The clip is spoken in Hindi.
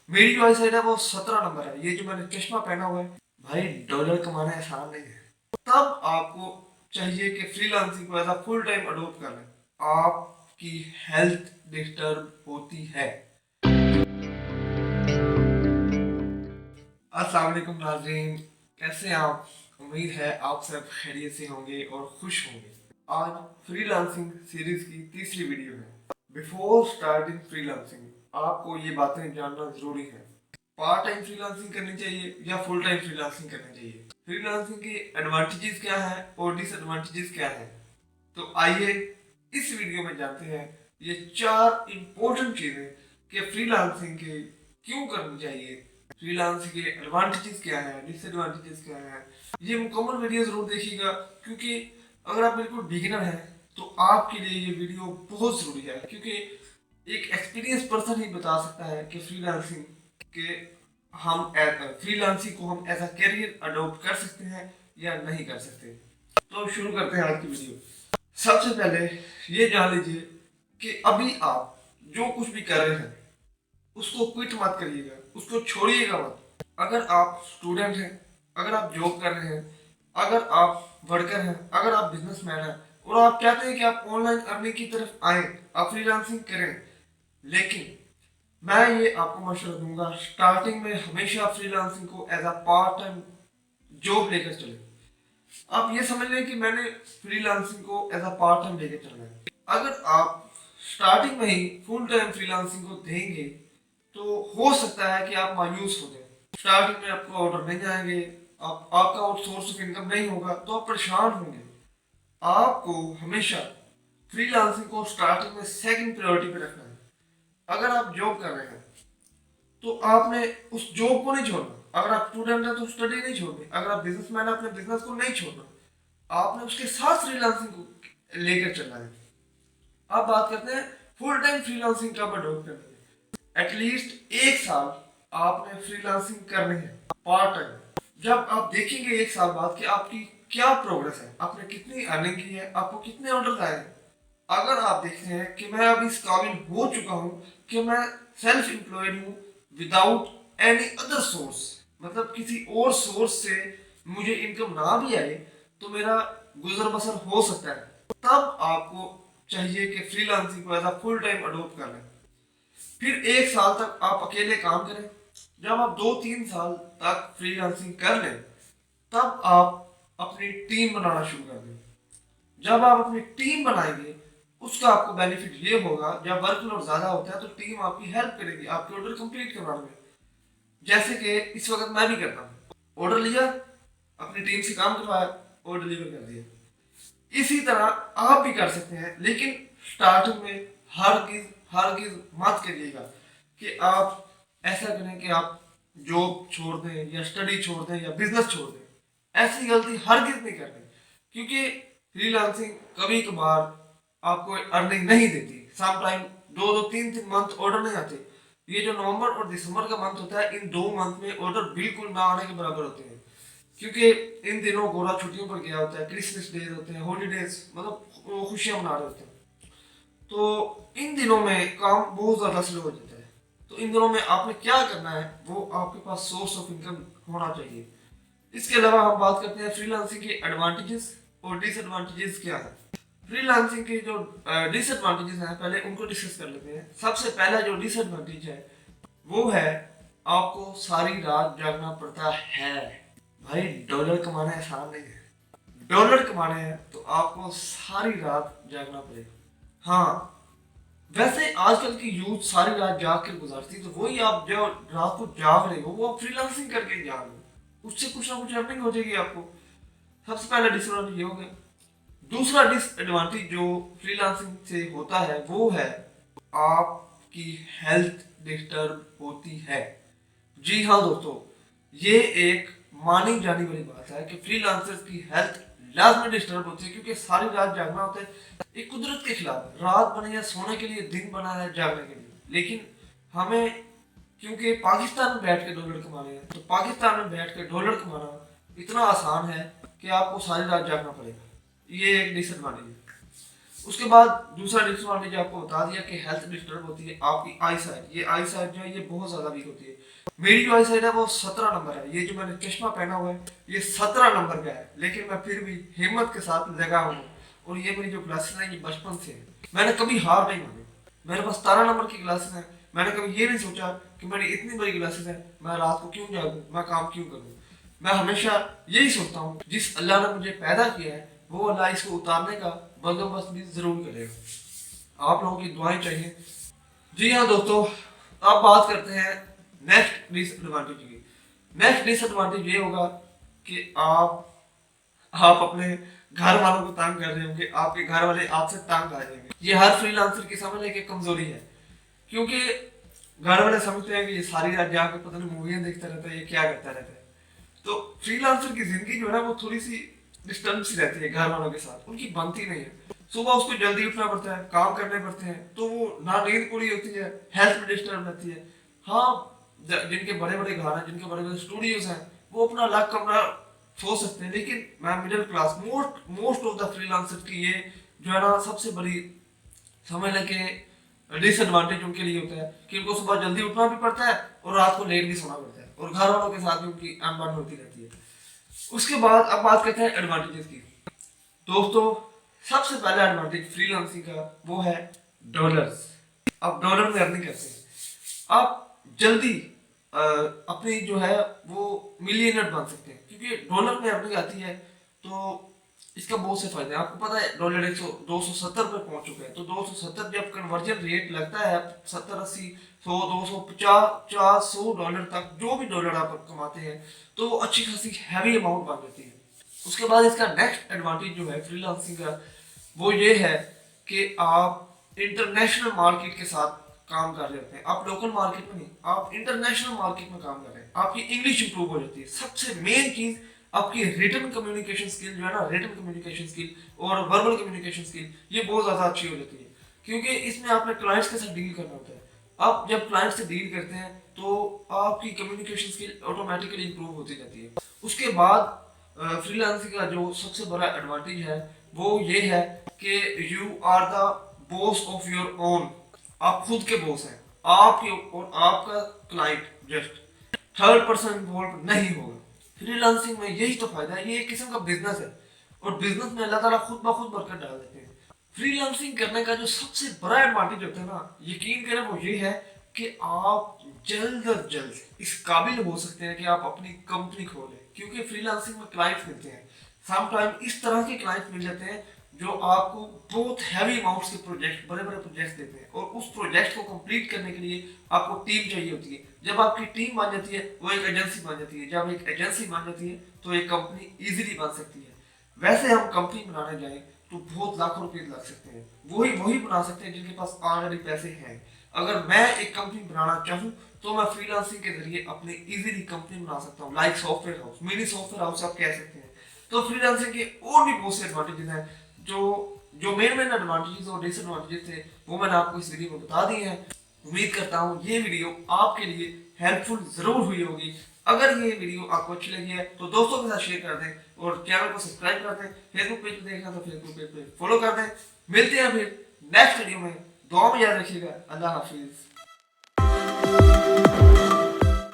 मेरी जो आई साइड है वो 17 नंबर है। ये जो मैंने चश्मा पहना हुआ है, भाई डॉलर कमाना आसान नहीं है। तब आपको चाहिए कि फ्रीलांसिंग को एज फुल टाइम अडोप्ट कर लें। आपकी हेल्थ डिस्टर्ब होती है। अस्सलाम वालेकुम नाज़रीन, कैसे हैं आप? उम्मीद है आप सब खैरियत से होंगे और खुश होंगे। आज फ्रीलांसिंग सीरीज की तीसरी वीडियो है। बिफोर स्टार्टिंग फ्रीलांसिंग आपको ये बातें जानना जरूरी है। पार्ट टाइम फ्रीलांसिंग करनी चाहिए या फुल टाइम फ्रीलांसिंग करनी चाहिए? फ्रीलांसिंग के एडवांटेजेस क्या हैं और डिसएडवांटेजेस क्या हैं? तो आइए इस वीडियो में जानते हैं ये चार इंपॉर्टेंट चीजें कि फ्रीलांसिंग के क्यों करनी चाहिए, फ्रीलांसिंग के एडवांटेजेस क्या है, डिसएडवांटेजेस क्या है। ये मुकम्मल वीडियो जरूर देखिएगा, क्योंकि अगर आप बिल्कुल बिगिनर हैं तो आपके लिए ये वीडियो बहुत जरूरी है। क्योंकि एक एक्सपीरियंस पर्सन ही बता सकता है कि फ्रीलांसिंग के हम फ्रीलांसिंग को हम एज अ करियर अडॉप्ट कर सकते हैं या नहीं कर सकते। तो शुरू करते हैं आज की वीडियो। सबसे पहले ये जान लीजिए कि अभी आप जो कुछ भी कर रहे हैं उसको क्विट मत करिएगा, उसको छोड़िएगा मत। अगर आप स्टूडेंट हैं, अगर आप जॉब कर रहे हैं, अगर आप वर्कर हैं, अगर आप बिजनेसमैन हैं और आप चाहते हैं कि आप ऑनलाइन अर्निंग की तरफ आए, आप फ्रीलांसिंग करें, लेकिन मैं ये आपको मशवरा दूंगा स्टार्टिंग में हमेशा फ्रीलांसिंग को as a part time job लेकर चले। आप ये समझ लें कि मैंने फ्रीलांसिंग को एज अ पार्ट टाइम लेके चलना है। अगर आप स्टार्टिंग में ही फुल टाइम फ्रीलांसिंग को देंगे तो हो सकता है कि आप मायूस हो जाए। स्टार्टिंग में आपको ऑर्डर नहीं आएंगे, आपका और सोर्स ऑफ इनकम नहीं होगा तो आप परेशान होंगे। आपको हमेशा फ्रीलांसिंग को स्टार्टिंग में सेकंड प्रायोरिटी पे रखना है। अगर आप जॉब कर रहे हैं तो आपने उस जॉब को नहीं छोड़ना। अगर आप स्टूडेंट हैं तो स्टडी नहीं छोड़नी। अगर आप बिजनेसमैन हैं अपने बिजनेस को नहीं छोड़ना। आपने उसके साथ फ्रीलांसिंग को लेकर चलना है। अब बात करते हैं फुल टाइम फ्रीलांसिंग कब अडॉप्ट करनी है। एटलीस्ट 1 साल आपने फ्रीलांसिंग करनी है पार्ट टाइम। जब आप देखेंगे 1 साल बाद कि आपकी क्या प्रोग्रेस है, आपने कितनी अर्निंग की है, आपको कितने ऑर्डर आए हैं। अगर आप देखते हैं कि मैं अभी इस काबिल हो चुका हूँ कि मैं सेल्फ एम्प्लॉयड हूँ विदाउट एनी अदर सोर्स, मतलब किसी और सोर्स से मुझे इनकम ना भी आए तो मेरा गुजर बसर हो सकता है, तब आपको चाहिए कि फ्रीलांसिंग को as a full time adopt कर लें। फिर 1 साल तक आप अकेले काम करें। जब आप 2-3 साल तक फ्रीलांसिंग कर लें तब आप अपनी टीम बनाना शुरू कर दें। जब आप अपनी टीम बनाएंगे उसका आपको बेनिफिट ये होगा, जब वर्कलोड ज्यादा होता है तो टीम आपकी हेल्प करेगी आपके ऑर्डर कंप्लीट करवाने में। जैसे कि इस वक्त मैं भी करता हूँ, ऑर्डर लिया, अपनी टीम से काम करवाया और डिलीवर कर दिया। इसी तरह आप भी कर सकते हैं, लेकिन स्टार्टिंग में हरगिज मत करिएगा कि आप ऐसा करें कि आप जॉब छोड़ दें या स्टडी छोड़ दें या बिजनेस छोड़ दें। ऐसी गलती हरगिज नहीं करनी, क्योंकि फ्रीलांसिंग कभी कभार आपको अर्निंग नहीं देती। सम टाइम 2-2 3-3 मंथ ऑर्डर नहीं आते। ये जो नवंबर और दिसंबर का मंथ होता है, इन 2 मंथ में ऑर्डर बिल्कुल ना आने के बराबर होते हैं। क्योंकि इन दिनों गोरा छुट्टियों पर गया होता है, क्रिसमस डेज होते हैं, हॉलीडेज, मतलब वो खुशियां मना रहे होते हैं। तो इन दिनों में काम बहुत ज़्यादा स्लो हो जाता है। तो इन दिनों में आपने क्या करना है, वो आपके पास सोर्स ऑफ इनकम होना चाहिए। इसके अलावा हम बात करते हैं फ्रीलांसिंग के एडवांटेजेस और डिसएडवांटेजेस क्या है। फ्रीलांसिंग के जो डिसएडवांटेजेस हैं पहले उनको डिस्कस कर लेते हैं। सबसे पहला जो डिसएडवांटेज है वो है आपको सारी रात जागना पड़ता है। भाई डॉलर कमाना आसान नहीं है। डॉलर कमाने हैं तो आपको सारी रात जागना पड़ेगा। हाँ, वैसे आजकल की यूथ सारी रात जाग कर गुजारती, तो वही आप जो रात को जाग रहे हो वो आप फ्रीलांसिंग करके ही जाग रहे हो, उससे कुछ ना कुछ अर्निंग हो जाएगी आपको। सबसे पहला डिसएडवांटेज ये हो गया। दूसरा डिसएडवांटेज जो फ्रीलांसिंग से होता है वो है आपकी हेल्थ डिस्टर्ब होती है। जी हाँ दोस्तों, ये एक मानी जानी वाली बात है कि फ्रीलांसर्स की हेल्थ लाजमी डिस्टर्ब होती है, क्योंकि सारी रात जागना होता है। ये कुदरत के खिलाफ है। रात बनी है सोने के लिए, दिन बना है जागने के लिए। लेकिन हमें, क्योंकि पाकिस्तान में बैठ के डॉलर कमाने हैं, तो पाकिस्तान में बैठ के डॉलर कमाना इतना आसान है कि आपको सारी रात जागना पड़ेगा। ये एक डिसएडवांटेज है। उसके बाद दूसरा डिसएडवांटेज आपको बता दिया कि हेल्थ डिस्टर्ब होती है आपकी आई साइड। ये आई साइड जो है ये बहुत ज्यादा वीक होती है। मेरी जो आई साइड है वो 17 नंबर है। ये जो मैंने चश्मा पहना हुआ है ये 17 नंबर का है, लेकिन मैं फिर भी हिम्मत के साथ लगा हूँ। और ये मेरी जो ग्लासेस हैं ये बचपन से है, मैंने कभी हार नहीं मानी। मेरे पास 17 नंबर की ग्लासेस हैं। मैंने कभी ये नहीं सोचा कि मेरी इतनी बड़ी ग्लासेस हैं, मैं रात को क्यों जागूं, मैं काम क्यों करूं। मैं हमेशा यही सोचता हूँ जिस अल्लाह ने मुझे पैदा किया है वो अल्लाह इसको उतारने का बंदोबस्त भी जरूर करेगा। आप लोगों की दुआएं चाहिए। जी हाँ दोस्तों, अब बात करते हैं नेक्स्ट डिसएडवांटेज की। नेक्स्ट डिसएडवांटेज ये होगा कि आप अपने घर वालों को तंग कर रहे होंगे, आपके घर वाले आपसे तंग आ जाएंगे। ये हर फ्रीलांसर की समझने की कमजोरी है, क्योंकि घर वाले समझते हैं कि ये सारी रात जाकर पता नहीं मूवियां देखता रहता है, ये क्या करता रहता है। तो फ्रीलांसर की जिंदगी जो है ना वो थोड़ी सी डिस्टर्ब सी रहती है घर वालों के साथ, उनकी बनती नहीं है। सुबह उसको जल्दी उठना पड़ता है, काम करने पड़ते हैं, तो वो ना नींद पूरी होती है, हेल्थ में डिस्टर्ब रहती है। हाँ, जिनके बड़े बड़े घर हैं, जिनके बड़े बड़े स्टूडियोज हैं, वो अपना अलग कमरा सोच सकते हैं, लेकिन मैं middle class most of the freelancer की ये जो है ना सबसे बड़ी समझ लें कि डिसएडवांटेज उनके लिए होता है कि उनको सुबह जल्दी उठना भी पड़ता है और रात को लेट भी सोना पड़ता है, और घर वालों के साथ भी उनकी अनबन होती रहती है। उसके बाद अब बात करते हैं एडवांटेजेस की। दोस्तों, सबसे पहला एडवांटेज फ्रीलांसिंग का वो है डॉलर्स। आप डॉलर में अर्निंग करते हैं, आप जल्दी अपनी जो है वो मिलियनर बन सकते हैं, क्योंकि डॉलर में अर्निंग आती है। तो इसका बहुत से फायदे हैं। आपको पता है डॉलर 270 पे पहुंच चुके हैं, तो 270 जब कन्वर्जन रेट लगता है 70 80 100 250 400 100 डॉलर तक, जो भी डॉलर आप कमाते हैं तो वो अच्छी खासी हैवी अमाउंट बन जाती है। उसके बाद इसका नेक्स्ट एडवांटेज जो है फ्रीलांसिंग का वो ये है कि आप इंटरनेशनल मार्केट के साथ काम कर रहे होते हैं। आप लोकल मार्केट में नहीं, आप इंटरनेशनल मार्केट में काम कर रहे हैं। आपकी इंग्लिश इंप्रूव हो जाती है। सबसे मेन चीज आपकी रिटन कम्युनिकेशन स्किल जो है ना, रिटन कम्युनिकेशन स्किल और वर्बल कम्युनिकेशन स्किल ये बहुत ज़्यादा अच्छी हो जाती है, क्योंकि इसमें आपने क्लाइंट्स के साथ डील करना होता है। आप जब क्लाइंट से डील करते हैं तो आपकी कम्युनिकेशन स्किल ऑटोमेटिकली इंप्रूव होती जाती है। उसके बाद फ्रीलांसिंग का जो सबसे बड़ा एडवांटेज है वो ये है कि you are the boss of your own. आप खुद के बॉस हैं, आपके और आपका client just third person involve नहीं होगा। फ्रीलांसिंग में यही तो फायदा है, ये एक किस्म का बिजनेस है, और बिजनेस में अल्लाह ताला खुद ब खुद बरकत डाल देते हैं। फ्रीलांसिंग करने का जो सबसे बड़ा एडवांटेज होता है ना, यकीन करें वो ये है कि आप जल्द अज जल्द इस काबिल हो सकते हैं कि आप अपनी कंपनी खोलें, क्योंकि फ्रीलांसिंग में क्लाइंट्स मिलते हैं। समटाइम इस तरह के क्लाइंट्स मिल जाते हैं जो आपको बहुत हैवी अमाउंट्स के प्रोजेक्ट, बड़े बड़े प्रोजेक्ट्स देते हैं, और उस प्रोजेक्ट को कंप्लीट करने के लिए आपको टीम चाहिए होती है। जब आपकी टीम बन जाती है वो एक एजेंसी बन जाती है, जब एक एजेंसी बन जाती है तो एक कंपनी इजीली बन सकती है। वैसे हम कंपनी बनाने जाएं तो बहुत लाखों रुपए लग सकते हैं, वही बना सकते हैं जिनके पास ऑलरेडी पैसे हैं। अगर मैं एक कंपनी बनाना चाहूँ तो मैं फ्रीलांसिंग के जरिए अपनी इजीली कंपनी बना सकता हूँ, like software house, mini software house आप कह सकते हैं। तो फ्रीलांसिंग के और भी बहुत से एडवांटेजेस हैं। जो मेन एडवांटेजेस और डिसएडवांटेजेस थे वो मैंने आपको इस वीडियो में बता दिए हैं। उम्मीद करता हूँ ये वीडियो आपके लिए हेल्पफुल जरूर हुई होगी। अगर ये वीडियो आपको अच्छी लगी है तो दोस्तों के साथ शेयर कर दें और चैनल को सब्सक्राइब कर दें। फेसबुक पेज पे देखना तो फेसबुक पेज पे फॉलो कर दें। मिलते हैं फिर नेक्स्ट वीडियो में, दुआ में याद रखिएगा। अल्लाह हाफिज।